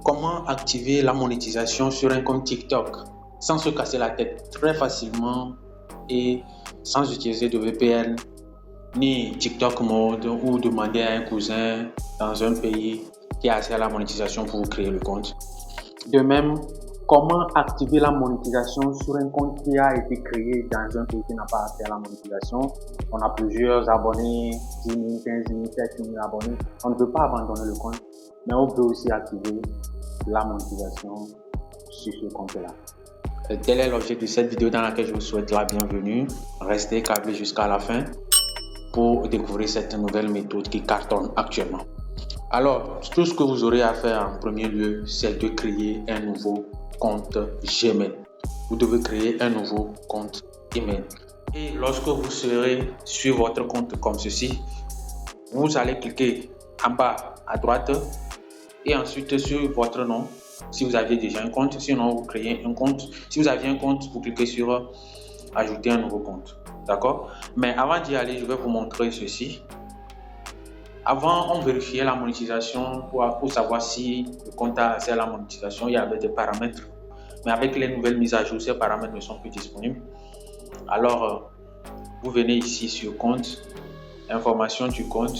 Comment activer la monétisation sur un compte TikTok sans se casser la tête très facilement et sans utiliser de VPN ni TikTok mode ou demander à un cousin dans un pays qui a accès à la monétisation pour vous créer le compte. De même, comment activer la monétisation sur un compte qui a été créé dans un pays qui n'a pas accès à la monétisation. On a plusieurs abonnés, 10 000, 15 000, 7 000 abonnés. On ne peut pas abandonner le compte, mais on peut aussi activer la monétisation sur ce compte-là. Tel est l'objet de cette vidéo dans laquelle je vous souhaite la bienvenue. Restez câblés jusqu'à la fin pour découvrir cette nouvelle méthode qui cartonne actuellement. Alors, tout ce que vous aurez à faire en premier lieu, c'est de créer un nouveau compte Gmail. Vous devez créer un nouveau compte email. Et lorsque vous serez sur votre compte comme ceci, vous allez cliquer en bas à droite et ensuite sur votre nom. Si vous aviez déjà un compte, sinon vous créez un compte. Si vous aviez un compte, vous cliquez sur ajouter un nouveau compte. D'accord? Mais avant d'y aller, je vais vous montrer ceci. Avant, on vérifiait la monétisation pour savoir si le compte a accès à la monétisation. Il y avait des paramètres. Mais avec les nouvelles mises à jour, ces paramètres ne sont plus disponibles. Alors, vous venez ici sur compte, information du compte.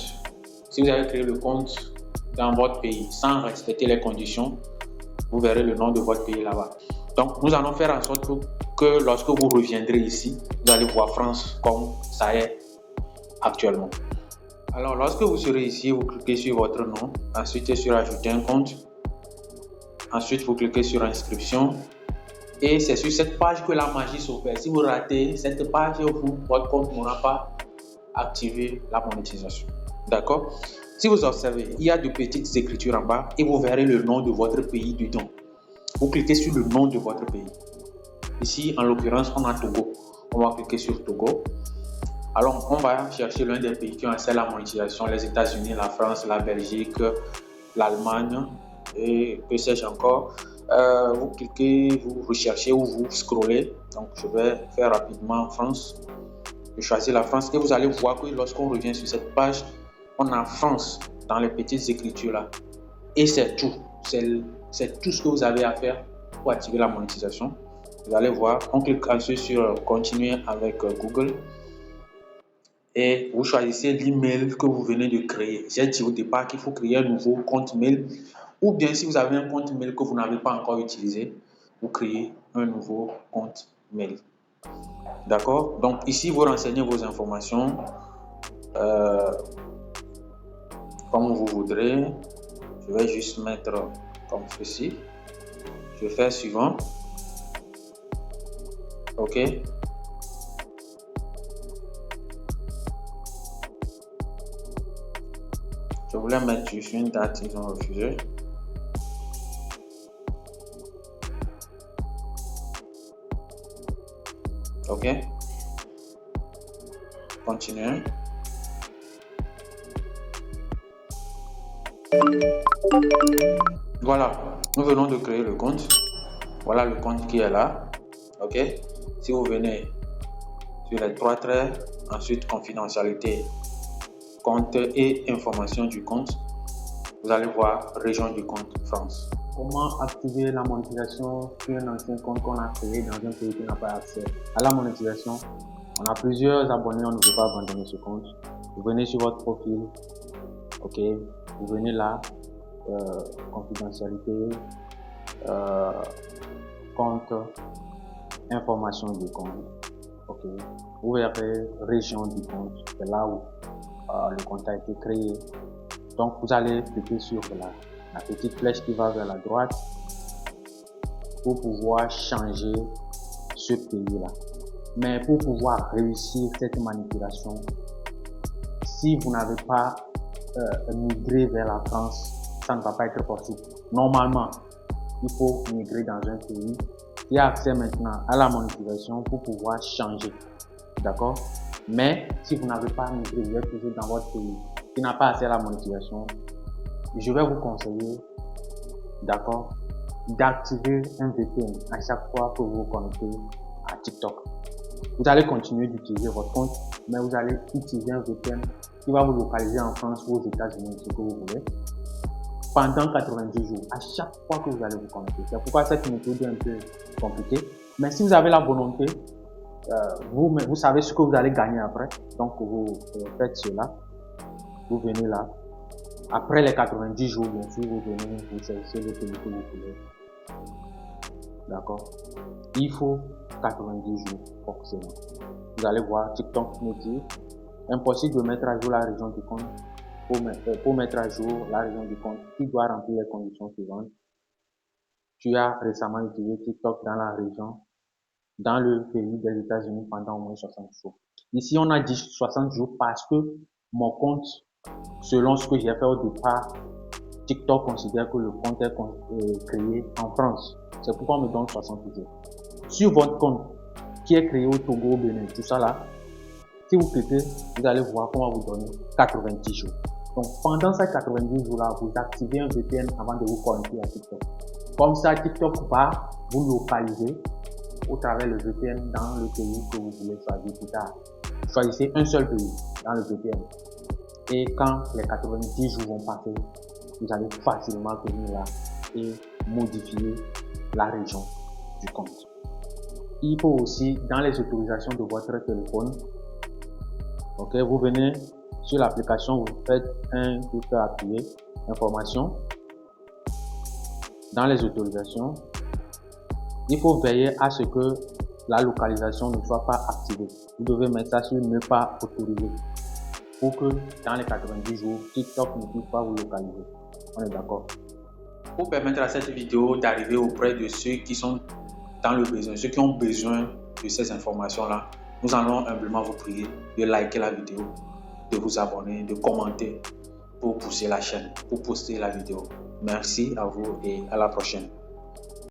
Si vous avez créé le compte dans votre pays sans respecter les conditions, vous verrez le nom de votre pays là-bas. Donc, nous allons faire en sorte que lorsque vous reviendrez ici, vous allez voir France comme ça est actuellement. Alors, lorsque vous serez ici, vous cliquez sur votre nom, ensuite sur ajouter un compte, ensuite vous cliquez sur inscription et c'est sur cette page que la magie s'opère. Si vous ratez cette page, votre compte n'aura pas activé la monétisation. D'accord? Si vous observez, il y a de petites écritures en bas et vous verrez le nom de votre pays dedans. Vous cliquez sur le nom de votre pays. Ici, en l'occurrence, on a Togo. On va cliquer sur Togo. Alors, on va chercher l'un des pays qui ont accès à la monétisation, les États-Unis, la France, la Belgique, l'Allemagne et que sais-je encore. Vous cliquez, vous recherchez ou vous scrollez. Donc, je vais faire rapidement France. Je choisis la France et vous allez voir que lorsqu'on revient sur cette page, on a France dans les petites écritures là. Et c'est tout. C'est tout ce que vous avez à faire pour activer la monétisation. Vous allez voir, on clique ensuite sur continuer avec Google. Et vous choisissez l'email que vous venez de créer. J'ai dit au départ qu'il faut créer un nouveau compte mail. Ou bien si vous avez un compte mail que vous n'avez pas encore utilisé, vous créez un nouveau compte mail. D'accord? Donc ici, vous renseignez vos informations comme vous voudrez. Je vais juste mettre comme ceci. Je fais suivant. OK? Je voulais mettre juste une date, ils ont refusé. OK? Continuez. Voilà, nous venons de créer le compte. Voilà le compte qui est là. OK? Si vous venez sur les trois traits, ensuite confidentialité, compte et information du compte, vous allez voir région du compte France. Comment activer la monétisation sur un ancien compte qu'on a créé dans un pays qui n'a pas accès à la monétisation? On a plusieurs abonnés, on ne peut pas abandonner ce compte. Vous venez sur votre profil, OK, vous venez là, confidentialité, compte, information du compte, OK. Vous verrez région du compte, c'est là où le compte a été créé. Donc vous allez cliquer sur la petite flèche qui va vers la droite pour pouvoir changer ce pays-là. Mais pour pouvoir réussir cette manipulation, si vous n'avez pas migré vers la France, ça ne va pas être possible. Normalement, il faut migrer dans un pays qui a accès maintenant à la monétisation pour pouvoir changer. D'accord? Mais si vous n'avez pas migré, vous êtes toujours dans votre pays qui n'a pas accès à la monétisation, je vais vous conseiller, d'accord, d'activer un VPN à chaque fois que vous vous connectez à TikTok. Vous allez continuer d'utiliser votre compte, mais vous allez utiliser un VPN qui va vous localiser en France ou aux États-Unis, ce que vous voulez. pendant 90 jours, à chaque fois que vous allez vous connecter. C'est pourquoi cette méthode est un peu compliquée. Mais si vous avez la volonté, vous savez ce que vous allez gagner après. Donc, vous faites cela. Vous venez là. Après les 90 jours, bien sûr, vous venez, vous cherchez le pays que vous voulez. D'accord? Il faut 90 jours forcément. Vous allez voir, TikTok me dit, impossible de mettre à jour la région du compte. Pour mettre à jour la région du compte, tu dois remplir les conditions suivantes. Tu as récemment utilisé TikTok dans la région, dans le pays des États-Unis pendant au moins 60 jours. Ici, on a dit 60 jours parce que mon compte, selon ce que j'ai fait au départ, TikTok considère que le compte est créé en France. C'est pourquoi on me donne 60 jours. Sur votre compte qui est créé au Togo, au Bénin, tout ça là, si vous cliquez, vous allez voir qu'on va vous donner 90 jours. Donc, pendant ces 90 jours-là, vous activez un VPN avant de vous connecter à TikTok. Comme ça, TikTok va vous localiser au travers le VPN dans le pays que vous voulez choisir plus tard. Choisissez un seul pays dans le VPN. Et quand les 90 jours vont passer, vous allez facilement venir là et modifier la région du compte. Il faut aussi, dans les autorisations de votre téléphone, ok, vous venez sur l'application, vous faites un clic appuyé, information. Dans les autorisations, il faut veiller à ce que la localisation ne soit pas activée. Vous devez mettre ça sur ne pas autoriser pour que dans les 90 jours, TikTok ne puisse pas vous localiser. On est d'accord? Pour permettre à cette vidéo d'arriver auprès de ceux qui sont dans le besoin, ceux qui ont besoin de ces informations-là, nous allons humblement vous prier de liker la vidéo, de vous abonner, de commenter pour pousser la chaîne, pour poster la vidéo. Merci à vous et à la prochaine.